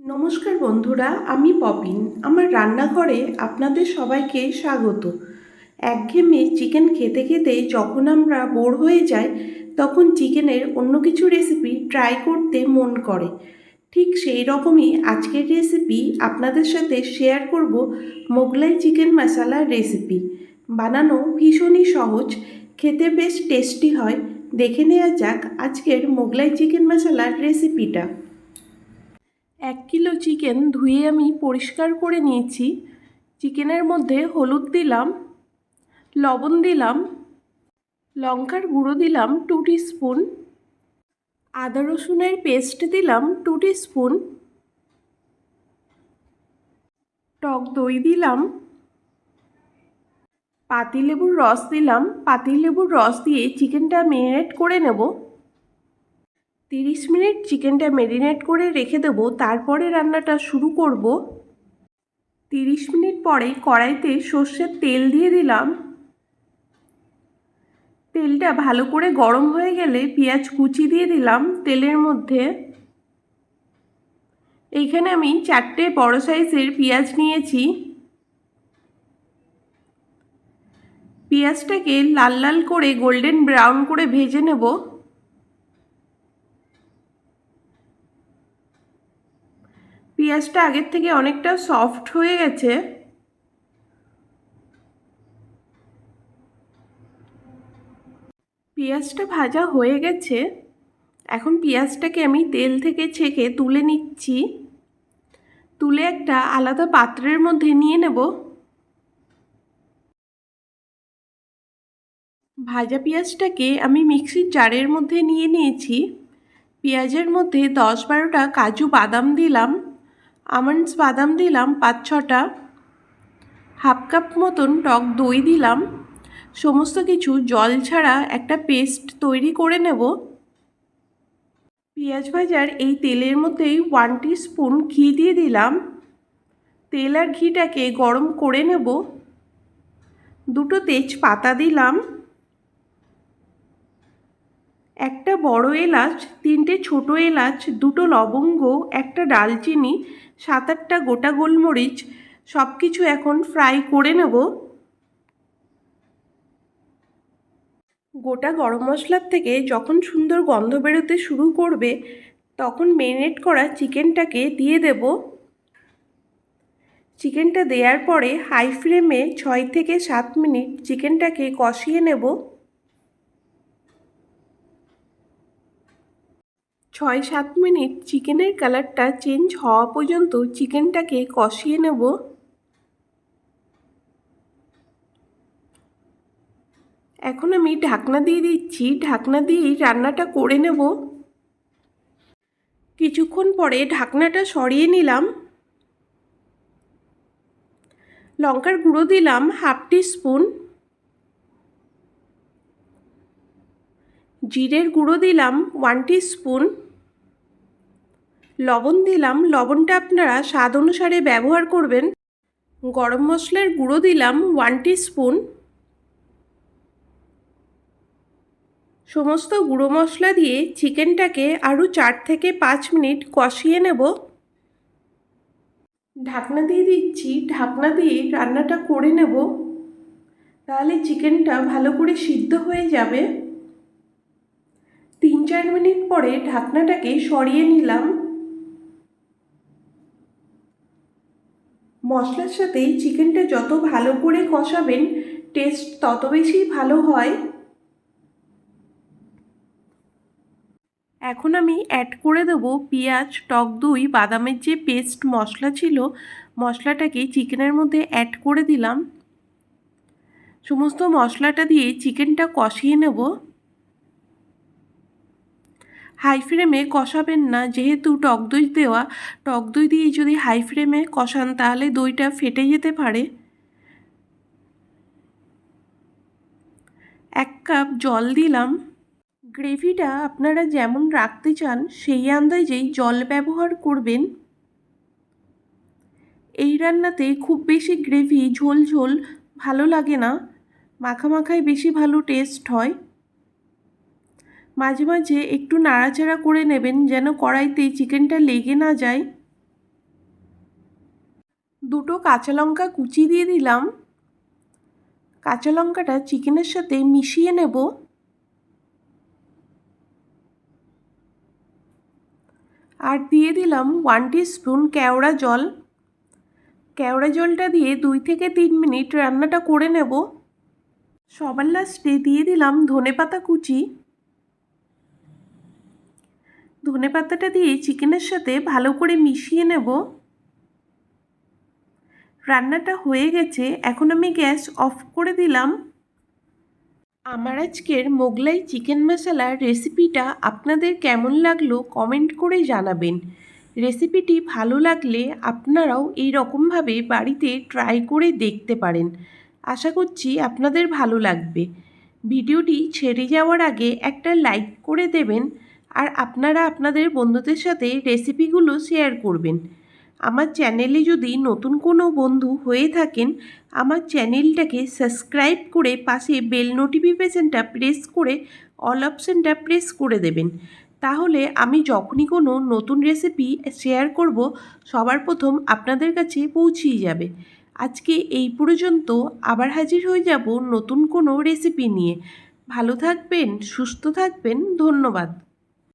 নমস্কার বন্ধুরা, আমি পপিন। আমার রান্নাঘরে আপনাদের সবাইকে স্বাগত। একঘেয়েমি চিকেন খেতে খেতে যখন আমরা বোর হয়ে যাই, তখন চিকেনের অন্য কিছু রেসিপি ট্রাই করতে মন করে। ঠিক সেই রকমই আজকের রেসিপি আপনাদের সাথে শেয়ার করব। মোগলাই চিকেন মশালার রেসিপি বানানো ভীষণই সহজ, খেতে বেশ টেস্টি হয়। দেখে নেওয়া যাক আজকের মোগলাই চিকেন মশালার রেসিপিটা। 1 কিলো চিকেন ধুয়ে আমি পরিষ্কার করে নিয়েছি। চিকেনের মধ্যে হলুদ দিলাম, লবণ দিলাম, লঙ্কার গুঁড়ো দিলাম 2 টিস্পুন, আদা রসুনের পেস্ট দিলাম 2 টিস্পুন, টক দই দিলাম, পাতিলেবুর রস দিলাম। পাতিলেবুর রস দিয়ে চিকেনটা ম্যারিনেট করে নেব। 30 মিনিট চিকেনটা ম্যারিনেট করে রেখে দেব, তারপরে রান্নাটা শুরু করব। 30 মিনিট পরে কড়াইতে সর্ষের তেল দিয়ে দিলাম। তেলটা ভালো করে গরম হয়ে গেলে পেঁয়াজ কুচি দিয়ে দিলাম তেলের মধ্যে। এইখানে আমি 4টে বড় সাইজের পেঁয়াজ নিয়েছি। পেঁয়াজটাকে লাল লাল করে গোল্ডেন ব্রাউন করে ভেজে নেব। পেঁয়াজটা আগের থেকে অনেকটা সফট হয়ে গেছে। পেঁয়াজটা ভাজা হয়ে গেছে। এখন পেঁয়াজটাকে আমি তেল থেকে ছেঁকে তুলে নিচ্ছি। তুলে একটা আলাদা পাত্রের মধ্যে নিয়ে নেব। ভাজা পেঁয়াজটাকে আমি মিক্সির জারের মধ্যে নিয়ে নিয়েছি। পেঁয়াজের মধ্যে 10-12টা কাজু বাদাম দিলাম, আমন্ডস বাদাম দিলাম 5-6টা, হাফ কাপ মতন টক দই দিলাম। সমস্ত কিছু জল ছাড়া একটা পেস্ট তৈরি করে নেব। পেঁয়াজ ভাজার এই তেলের মধ্যেই 1 টিস্পুন ঘি দিয়ে দিলাম। তেল আর ঘিটাকে গরম করে নেব। 2টো তেজপাতা দিলাম, একটা বড় এলাচ, 3টে ছোট এলাচ, 2টো লবঙ্গ, একটা ডালচিনি, 7-8টা গোটা গোলমরিচ, সব কিছু এখন ফ্রাই করে নেব। গোটা গরম মশলার থেকে যখন সুন্দর গন্ধ বেরোতে শুরু করবে, তখন ম্যারিনেট করা চিকেনটাকে দিয়ে দেব। চিকেনটা দেওয়ার পরে হাই ফ্লেমে 6 থেকে 7 মিনিট চিকেনটাকে কষিয়ে নেব। 6-7 মিনিট চিকেনের কালারটা চেঞ্জ হওয়া পর্যন্ত চিকেনটাকে কষিয়ে নেব। এখন আমি ঢাকনা দিয়ে দিচ্ছি। ঢাকনা দিয়েই রান্নাটা করে নেব। কিছুক্ষণ পরে ঢাকনাটা সরিয়ে নিলাম। লঙ্কার গুঁড়ো দিলাম হাফ টিস্পুন, জিরের গুঁড়ো দিলাম 1 টিস্পুন, লবণ দিলাম। লবণটা আপনারা স্বাদ অনুসারে ব্যবহার করবেন। গরম মশলার গুঁড়ো দিলাম 1 টিস্পুন। সমস্ত গুঁড়ো মশলা দিয়ে চিকেনটাকে আরও 4 থেকে 5 মিনিট কষিয়ে নেব। ঢাকনা দিয়ে দিচ্ছি। ঢাকনা দিয়ে রান্নাটা করে নেব, তাহলে চিকেনটা ভালো করে সিদ্ধ হয়ে যাবে। 3-4 মিনিট পরে ঢাকনাটাকে সরিয়ে নিলাম। মশলার সাথে চিকেনটা যত ভালো করে কষাবেন, টেস্ট তত বেশি ভালো হয়। এখন আমি অ্যাড করে দেবো পেঁয়াজ, টক দই, বাদামের যে পেস্ট মশলা ছিল, মশলাটাকে চিকেনের মধ্যে অ্যাড করে দিলাম। সমস্ত মশলাটা দিয়ে চিকেনটা কষিয়ে নেব। হাই ফ্লেমে কষাবেন না, যেহেতু টক দই দেওয়া। টক দই দিয়ে যদি হাই ফ্লেমে কষান তাহলে দইটা ফেটে যেতে পারে। 1 কাপ জল দিলাম। গ্রেভিটা আপনারা যেমন রাখতে চান সেই আন্দাজেই জল ব্যবহার করবেন। এই রান্নাতে খুব বেশি গ্রেভি ঝোল ঝোল ভালো লাগে না, মাখা মাখাই বেশি ভালো টেস্ট হয়। মাঝে মাঝে একটু নাড়াচাড়া করে নেবেন যেন কড়াইতে চিকেনটা লেগে না যায়। দুটো কাঁচা লঙ্কা কুচি দিয়ে দিলাম। কাঁচা লঙ্কাটা চিকেনের সাথে মিশিয়ে নেব। আর দিয়ে দিলাম 1 টিস্পুন কেওড়া জল। কেওড়া জলটা দিয়ে 2 থেকে 3 মিনিট রান্নাটা করে নেব। সবার লাস্টে দিয়ে দিলাম ধনেপাতা কুচি। ধনেপাতাটা দিয়ে চিকেনের সাথে ভালো করে মিশিয়ে নেব। রান্নাটা হয়ে গেছে, এখন আমি গ্যাস অফ করে দিলাম। আমার আজকের মোগলাই চিকেন মশলার রেসিপিটা আপনাদের কেমন লাগলো কমেন্ট করে জানাবেন। রেসিপিটি ভালো লাগলে আপনারাও এই রকমভাবে বাড়িতে ট্রাই করে দেখতে পারেন। আশা করছি আপনাদের ভালো লাগবে। ভিডিওটি ছেড়ে যাওয়ার আগে একটা লাইক করে দেবেন আর আপনারা আপনাদের বন্ধুদের সাথে রেসিপিগুলো শেয়ার করবেন। আমার চ্যানেলে যদি নতুন কোনো বন্ধু হয়ে থাকেন, আমার চ্যানেলটাকে সাবস্ক্রাইব করে পাশে বেল নোটিফিকেশানটা প্রেস করে অল অপশানটা প্রেস করে দেবেন। তাহলে আমি যখনই কোনো নতুন রেসিপি শেয়ার করব সবার প্রথম আপনাদের কাছে পৌঁছিয়ে যাবে। আজকে এই পর্যন্ত, আবার হাজির হয়ে যাব নতুন কোনো রেসিপি নিয়ে। ভালো থাকবেন, সুস্থ থাকবেন, ধন্যবাদ।